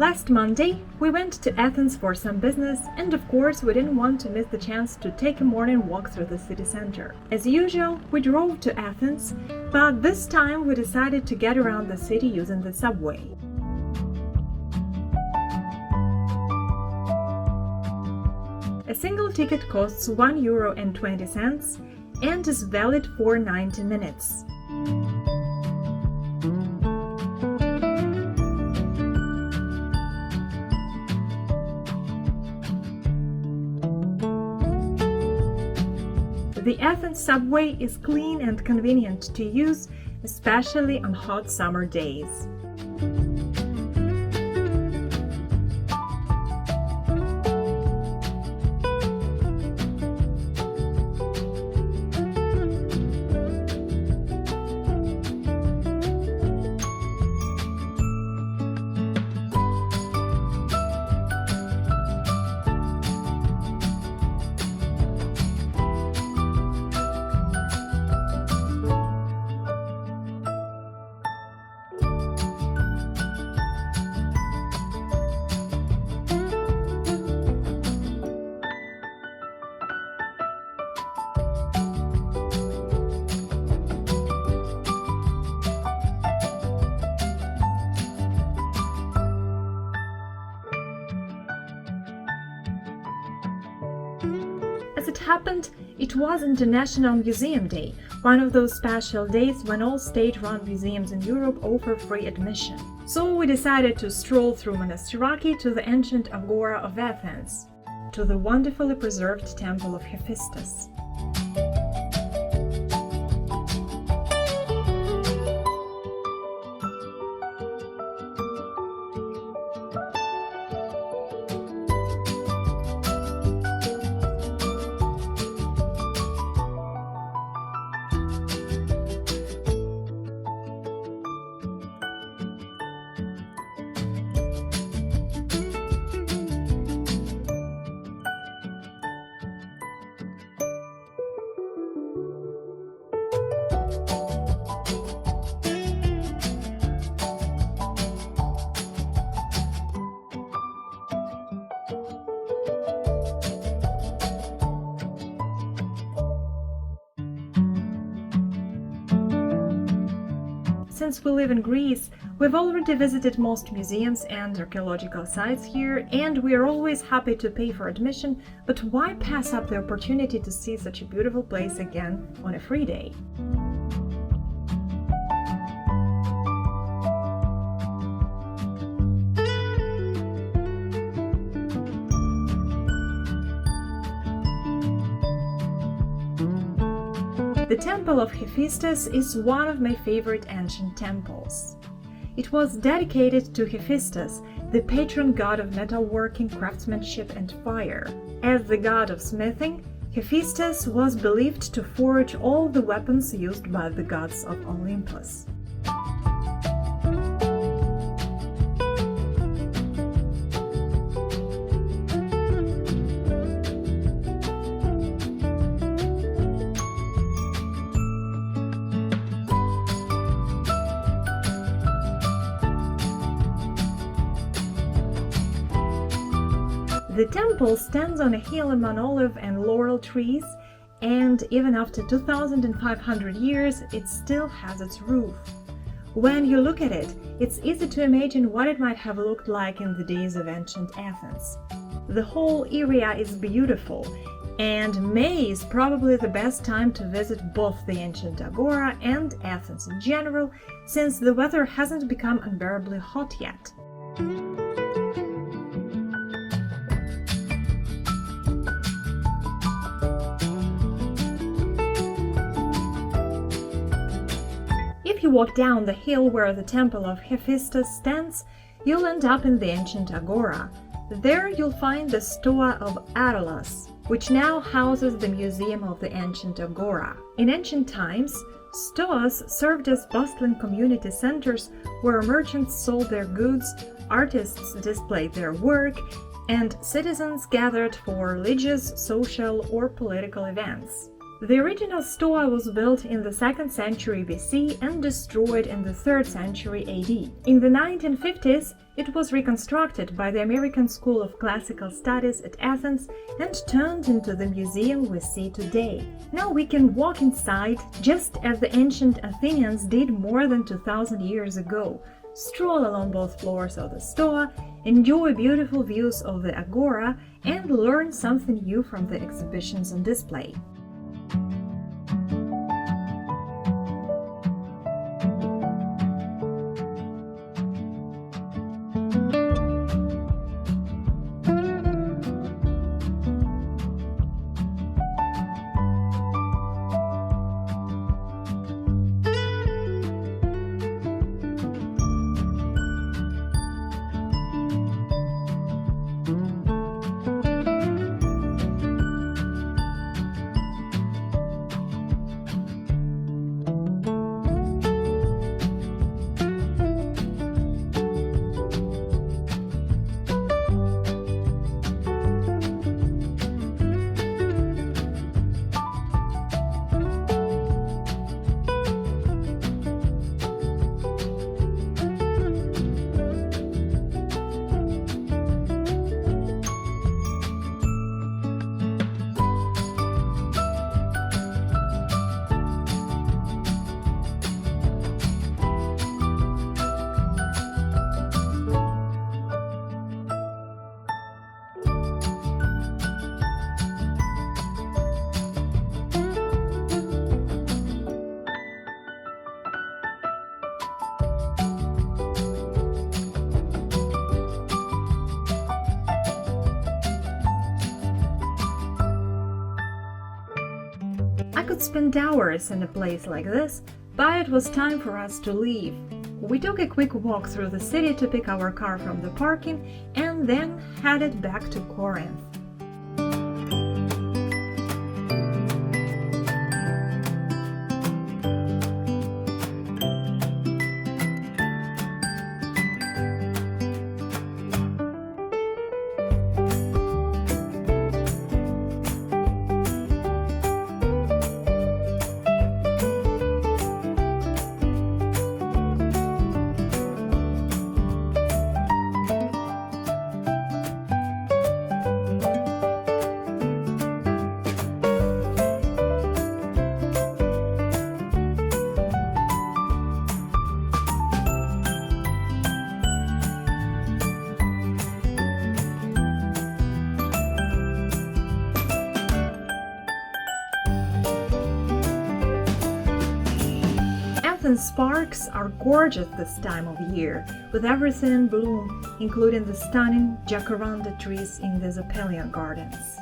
Last Monday, we went to Athens for some business, and of course we didn't want to miss the chance to take a morning walk through the city center. As usual, we drove to Athens, but this time we decided to get around the city using the subway. A single ticket costs €1.20 and is valid for 90 minutes. The Athens subway is clean and convenient to use, especially on hot summer days. As it happened, it was International Museum Day, one of those special days when all state-run museums in Europe offer free admission. So we decided to stroll through Loutraki to the ancient Agora of Athens, to the wonderfully preserved temple of Hephaestus. Since we live in Greece, we've already visited most museums and archaeological sites here, and we are always happy to pay for admission, but why pass up the opportunity to see such a beautiful place again on a free day? The Temple of Hephaestus is one of my favorite ancient temples. It was dedicated to Hephaestus, the patron god of metalworking, craftsmanship, and fire. As the god of smithing, Hephaestus was believed to forge all the weapons used by the gods of Olympus. The temple stands on a hill among olive and laurel trees, and even after 2,500 years, it still has its roof. When you look at it, it's easy to imagine what it might have looked like in the days of ancient Athens. The whole area is beautiful, and May is probably the best time to visit both the ancient Agora and Athens in general, since the weather hasn't become unbearably hot yet. If you walk down the hill where the temple of Hephaestus stands, you'll end up in the ancient Agora. There you'll find the Stoa of Attalus, which now houses the Museum of the Ancient Agora. In ancient times, stoas served as bustling community centers where merchants sold their goods, artists displayed their work, and citizens gathered for religious, social, or political events. The original Stoa was built in the 2nd century BC and destroyed in the 3rd century AD. In the 1950s, it was reconstructed by the American School of Classical Studies at Athens and turned into the museum we see today. Now we can walk inside, just as the ancient Athenians did more than 2000 years ago, stroll along both floors of the Stoa, enjoy beautiful views of the Agora, and learn something new from the exhibitions on display. I could spend hours in a place like this, but it was time for us to leave. We took a quick walk through the city to pick our car from the parking and then headed back to Corinth. Athens parks are gorgeous this time of year, with everything in bloom, including the stunning jacaranda trees in the Zopelian gardens.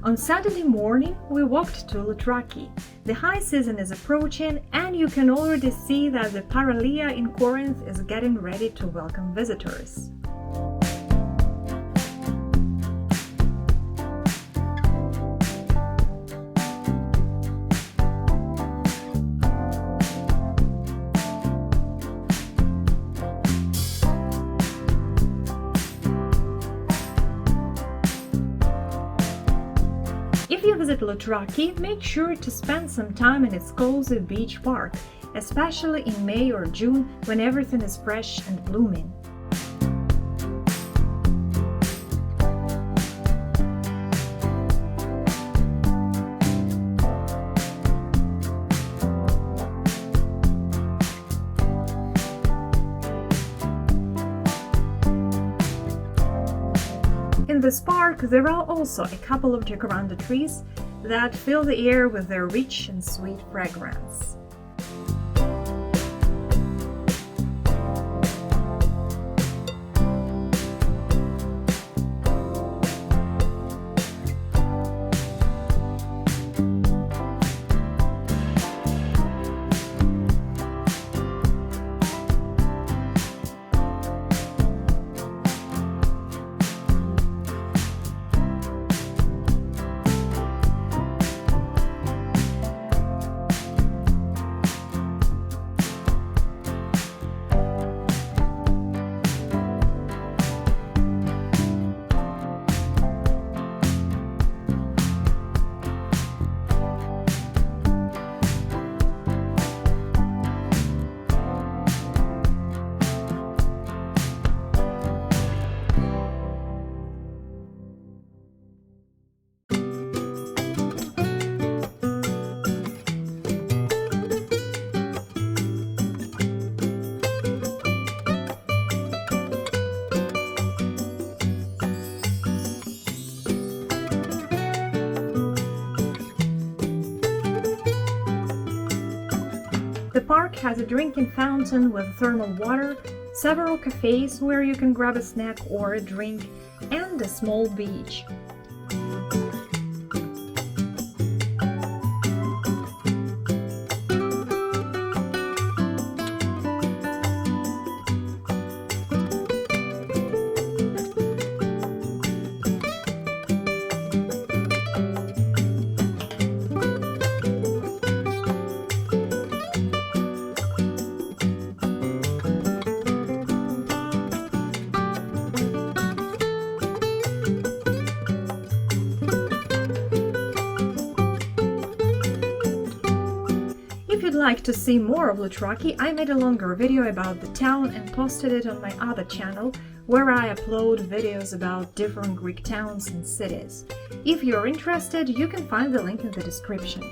On Saturday morning, we walked to Loutraki. The high season is approaching, and you can already see that the Paralia in Corinth is getting ready to welcome visitors. If you visit Loutraki, make sure to spend some time in its cozy beach park, especially in May or June when everything is fresh and blooming. this park, there are also a couple of jacaranda trees that fill the air with their rich and sweet fragrance. The park has a drinking fountain with thermal water, several cafes where you can grab a snack or a drink, and a small beach. If you'd like to see more of Loutraki, I made a longer video about the town and posted it on my other channel, where I upload videos about different Greek towns and cities. If you're interested, you can find the link in the description.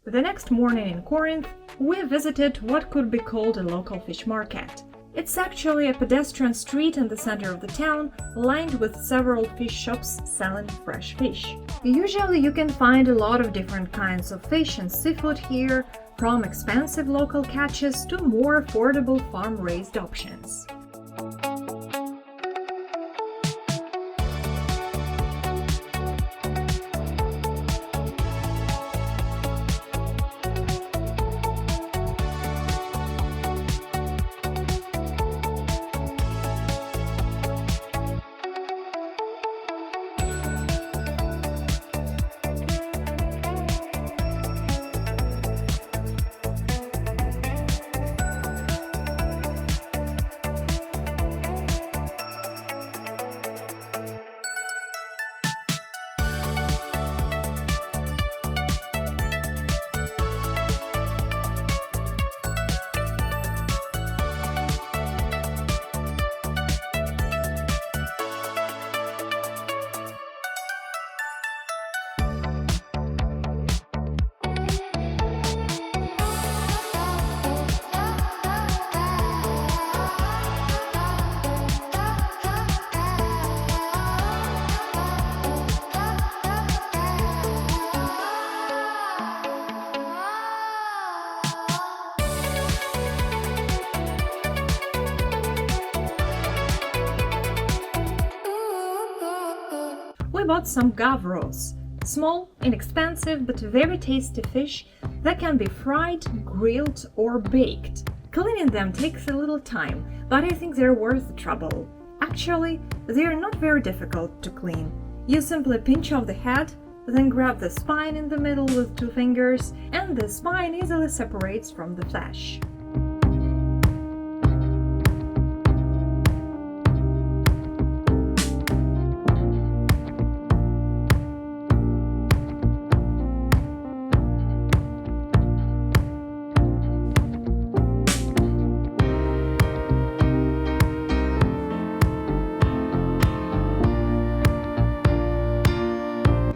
The next morning in Corinth, we visited what could be called a local fish market. It's actually a pedestrian street in the center of the town, lined with several fish shops selling fresh fish. Usually you can find a lot of different kinds of fish and seafood here, from expensive local catches to more affordable farm-raised options. we bought some gavros, small, inexpensive, but very tasty fish that can be fried, grilled, or baked. Cleaning them takes a little time, but I think they're worth the trouble. Actually, they are not very difficult to clean. You simply pinch off the head, then grab the spine in the middle with 2 fingers, and the spine easily separates from the flesh.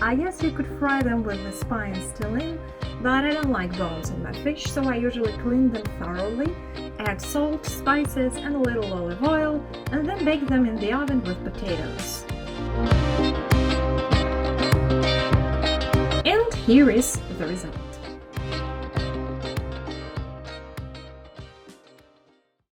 I guess you could fry them with the spine still in, but I don't like bones in my fish, so I usually clean them thoroughly, add salt, spices, and a little olive oil, and then bake them in the oven with potatoes. And here is the result.